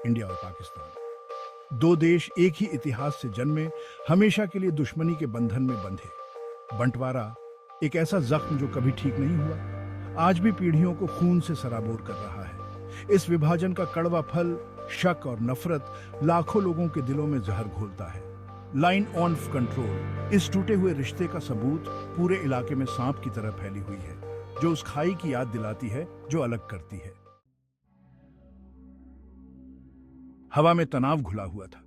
India और पाकिस्तान। दो देश एक ही इतिहास से जन्मे, हमेशा के लिए दुश्मनी के बंधन में बंधे। बंटवारा एक ऐसा जख्म जो कभी ठीक नहीं हुआ, आज भी पीढ़ियों को खून से सराबोर कर रहा है। इस विभाजन का कड़वा फल, शक और नफरत, लाखों लोगों के दिलों में जहर घोलता है। लाइन ऑफ कंट्रोल इस टूटे हुए रिश्ते का सबूत पूरे इलाके में सांप की तरह फैली हुई है, जो उस खाई की याद दिलाती है जो अलग करती है। हवा में तनाव घुला हुआ था।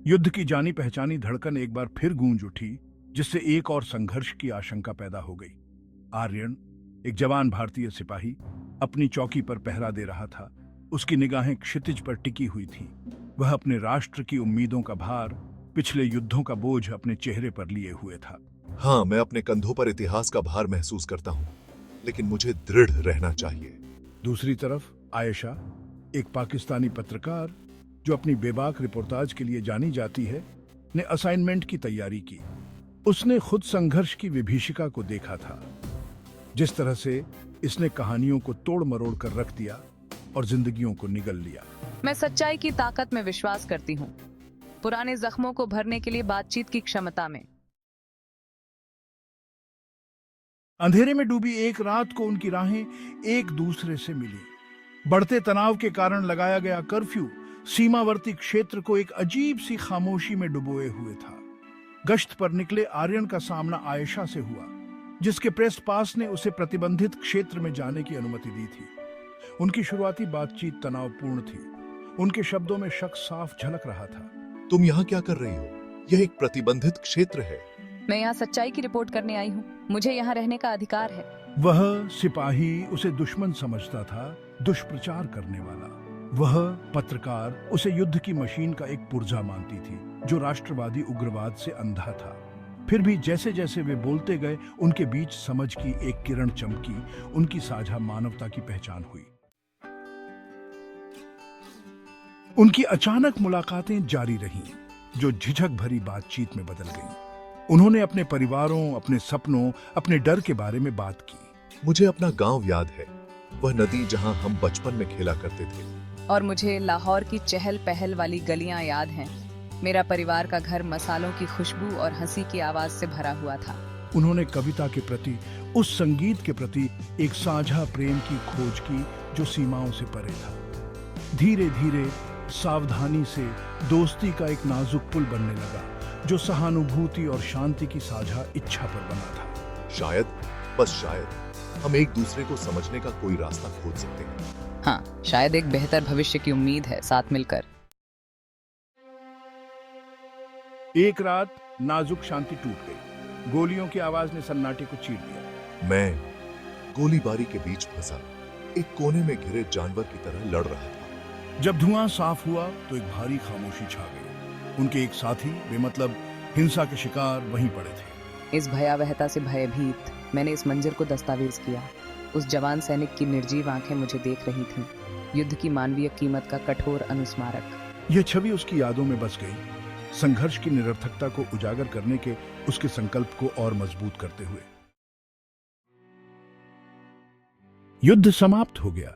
युद्ध की जानी पहचानी धड़कन एक बार फिर गूंज उठी, जिससे एक और संघर्ष की आशंका पैदा हो गई। आर्यन, एक जवान भारतीय सिपाही, अपनी चौकी पर पहरा दे रहा था। उसकी निगाहें क्षितिज पर टिकी हुई थीं। वह अपने राष्ट्र की उम्मीदों का भार, पिछले युद्धों का बोझ अपने चेहरे पर लिए हुए था। हाँ, मैं अपने कंधों पर इतिहास का भार महसूस करता हूँ, लेकिन मुझे दृढ़ रहना चाहिए। दूसरी तरफ आयशा, एक पाकिस्तानी पत्रकार जो अपनी बेबाक रिपोर्टाज के लिए जानी जाती है, ने असाइनमेंट की तैयारी की। उसने खुद संघर्ष की विभीषिका को देखा था, जिस तरह से इसने कहानियों को तोड़ मरोड़ कर रख दिया और जिंदगियों को निगल लिया। मैं सच्चाई की ताकत में विश्वास करती हूँ, पुराने जख्मों को भरने के लिए बातचीत की क्षमता में। अंधेरे में डूबी एक रात को उनकी राहें एक दूसरे से मिली। बढ़ते तनाव के कारण लगाया गया कर्फ्यू सीमावर्ती क्षेत्र को एक अजीब सी खामोशी में डुबोए हुए था। गश्त पर निकले आर्यन का सामना आयशा से हुआ, जिसके प्रेस पास ने उसे प्रतिबंधित क्षेत्र में जाने की अनुमति दी थी। उनकी शुरुआती बातचीत तनावपूर्ण थी। उनके शब्दों में शक साफ झलक रहा था। तुम यहाँ क्या कर रही हो? यह एक प्रतिबंधित क्षेत्र है। मैं यहाँ सच्चाई की रिपोर्ट करने आई हूँ। मुझे यहाँ रहने का अधिकार है। वह सिपाही उसे दुश्मन समझता था, दुष्प्रचार करने वाला। वह पत्रकार उसे युद्ध की मशीन का एक पुर्जा मानती थी, जो राष्ट्रवादी उग्रवाद से अंधा था। फिर भी जैसे जैसे वे बोलते गए, उनके बीच समझ की एक किरण चमकी। उनकी साझा मानवता की पहचान हुई। उनकी अचानक मुलाकातें जारी रहीं, जो झिझक भरी बातचीत में बदल गईं। उन्होंने अपने परिवारों, अपने सपनों, अपने डर के बारे में बात की। मुझे अपना गांव याद है, वह नदी जहां हम बचपन में खेला करते थे। और मुझे लाहौर की चहल पहल वाली गलियां याद हैं। मेरा परिवार का घर मसालों की खुशबू और हंसी की आवाज से भरा हुआ था। उन्होंने कविता के प्रति, उस संगीत के प्रति एक साझा प्रेम की खोज की जो सीमाओं से परे था। धीरे धीरे, सावधानी से दोस्ती का एक नाजुक पुल बनने लगा, जो सहानुभूति और शांति की साझा इच्छा पर बना था। शायद, बस शायद, हम एक दूसरे को समझने का कोई रास्ता खोज सकते हैं। हाँ, शायद एक बेहतर भविष्य की उम्मीद है, साथ मिलकर। एक रात नाजुक शांति टूट गई। गोलियों की आवाज ने सन्नाटे को चीर दिया। मैं गोलीबारी के बीच फंसा, एक कोने में घिरे जानवर की तरह लड़ रहा था। जब धुआं साफ हुआ तो एक भारी खामोशी छा गई। उनके एक साथी, बेमतलब हिंसा के शिकार, वहीं पड़े थे। इस भयावहता से भयभीत मैंने इस मंजर को दस्तावेज किया। उस जवान सैनिक की निर्जीव आंखें मुझे देख रही थीं, युद्ध की मानवीय कीमत का कठोर अनुस्मारक। यह छवि उसकी यादों में बस गई, संघर्ष की निरर्थकता को उजागर करने के उसके संकल्प को और मजबूत करते हुए। युद्ध समाप्त हो गया,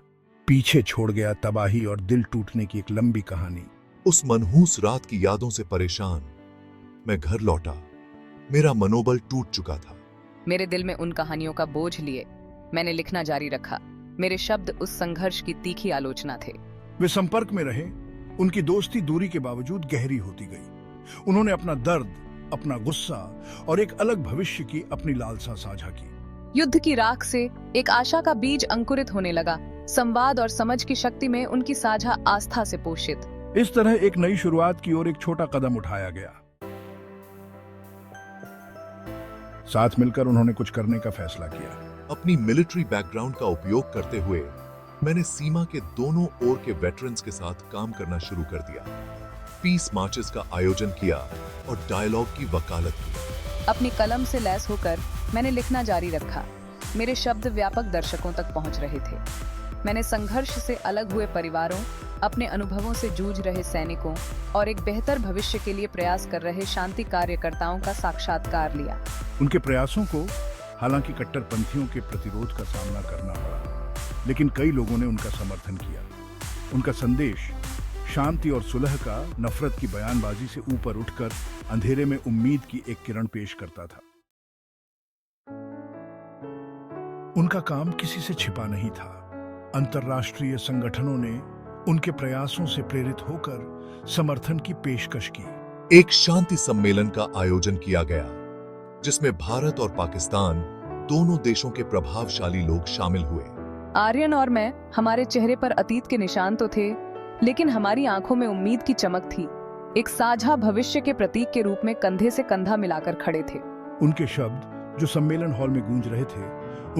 पीछे छोड़ गया तबाही और दिल टूटने की एक लंबी कहानी। उस मनहूस रात की यादों से परेशान मैं घर लौटा। मेरा मनोबल टूट चुका था। मेरे दिल में उन कहानियों का बोझ लिए मैंने लिखना जारी रखा। मेरे शब्द उस संघर्ष की तीखी आलोचना थे। वे संपर्क में रहे। उनकी दोस्ती दूरी के बावजूद गहरी होती गई। उन्होंने अपना दर्द, अपना गुस्सा और एक अलग भविष्य की अपनी लालसा साझा की। युद्ध की राख से एक आशा का बीज अंकुरित होने लगा, संवाद और समझ की शक्ति में उनकी साझा आस्था से पोषित। इस तरह एक नई शुरुआत की ओर एक छोटा कदम उठाया गया। साथ मिलकर उन्होंने कुछ करने का फैसला किया। अपनी मिलिट्री बैकग्राउंड का उपयोग करते हुए मैंने सीमा के दोनों ओर के वेटरन्स के साथ काम करना शुरू कर दिया। पीस मार्चेस का आयोजन किया और डायलॉग की वकालत की। अपनी कलम से लैस होकर मैंने लिखना जारी रखा। मेरे शब्द व्यापक दर्शकों तक पहुंच रहे थे। मैंने संघर्ष से अलग हुए परिवारों, अपने अनुभवों से जूझ रहे सैनिकों और एक बेहतर भविष्य के लिए प्रयास कर रहे शांति कार्यकर्ताओं का साक्षात्कार लिया। उनके प्रयासों को हालांकि कट्टरपंथियों के प्रतिरोध का सामना करना पड़ा, लेकिन कई लोगों ने उनका समर्थन किया। उनका संदेश शांति और सुलह का नफरत की बयानबाजी से ऊपर उठकर अंधेरे में उम्मीद की एक किरण पेश करता था। उनका काम किसी से छिपा नहीं था। अंतर्राष्ट्रीय संगठनों ने उनके प्रयासों से प्रेरित होकर समर्थन की पेशकश की। एक शांति सम्मेलन का आयोजन किया गया जिसमें भारत और पाकिस्तान दोनों देशों के प्रभावशाली लोग शामिल हुए। आर्यन और मैं, हमारे चेहरे पर अतीत के निशान तो थे, लेकिन हमारी आंखों में उम्मीद की चमक थी। एक साझा भविष्य के प्रतीक के रूप में कंधे से कंधा मिलाकर खड़े थे। उनके शब्द जो सम्मेलन हॉल में गूंज रहे थे,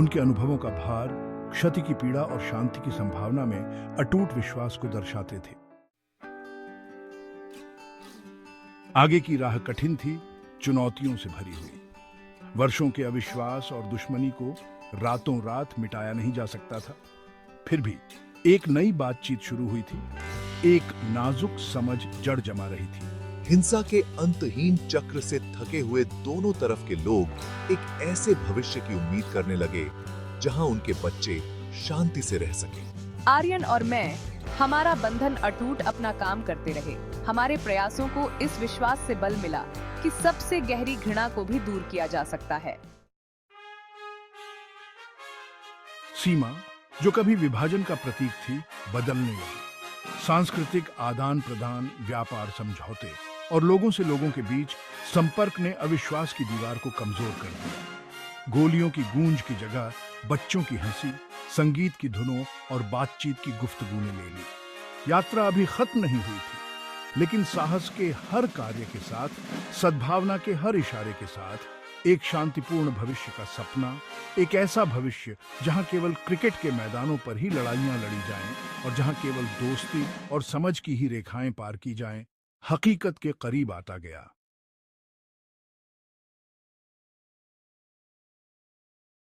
उनके अनुभवों का भार, क्षति की पीड़ा और शांति की संभावना में अटूट विश्वास को दर्शाते थे। आगे की राह कठिन थी, चुनौतियों से भरी हुई। वर्षों के अविश्वास और दुश्मनी को रातों रात मिटाया नहीं जा सकता था। फिर भी एक नई बातचीत शुरू हुई थी। एक नाजुक समझ जड़ जमा रही थी। हिंसा के अंतहीन चक्र से थके हुए दोनों तरफ के लोग एक ऐसे भविष्य की उम्मीद करने लगे जहां उनके बच्चे शांति से रह सके। आर्यन और मैं, हमारा बंधन अटूट अपना काम करते रहे। हमारे प्रयासों को इस विश्वास से बल मिला कि सबसे गहरी घृणा को भी दूर किया जा सकता है। सीमा, जो कभी विभाजन का प्रतीक थी, बदलने लगी। सांस्कृतिक आदान प्रदान, व्यापार समझौते और लोगों से लोगों के बीच संपर्क ने अविश्वास की दीवार को कमजोर कर दिया। गोलियों की गूंज की जगह बच्चों की हंसी, संगीत की धुनों और बातचीत की गुफ्तगू ने ले ली। यात्रा अभी खत्म नहीं हुई थी, लेकिन साहस के हर कार्य के साथ, सद्भावना के हर इशारे के साथ एक शांतिपूर्ण भविष्य का सपना, एक ऐसा भविष्य जहां केवल क्रिकेट के मैदानों पर ही लड़ाइयां लड़ी जाएं और जहां केवल दोस्ती और समझ की ही रेखाएं पार की जाएं, हकीकत के करीब आता गया।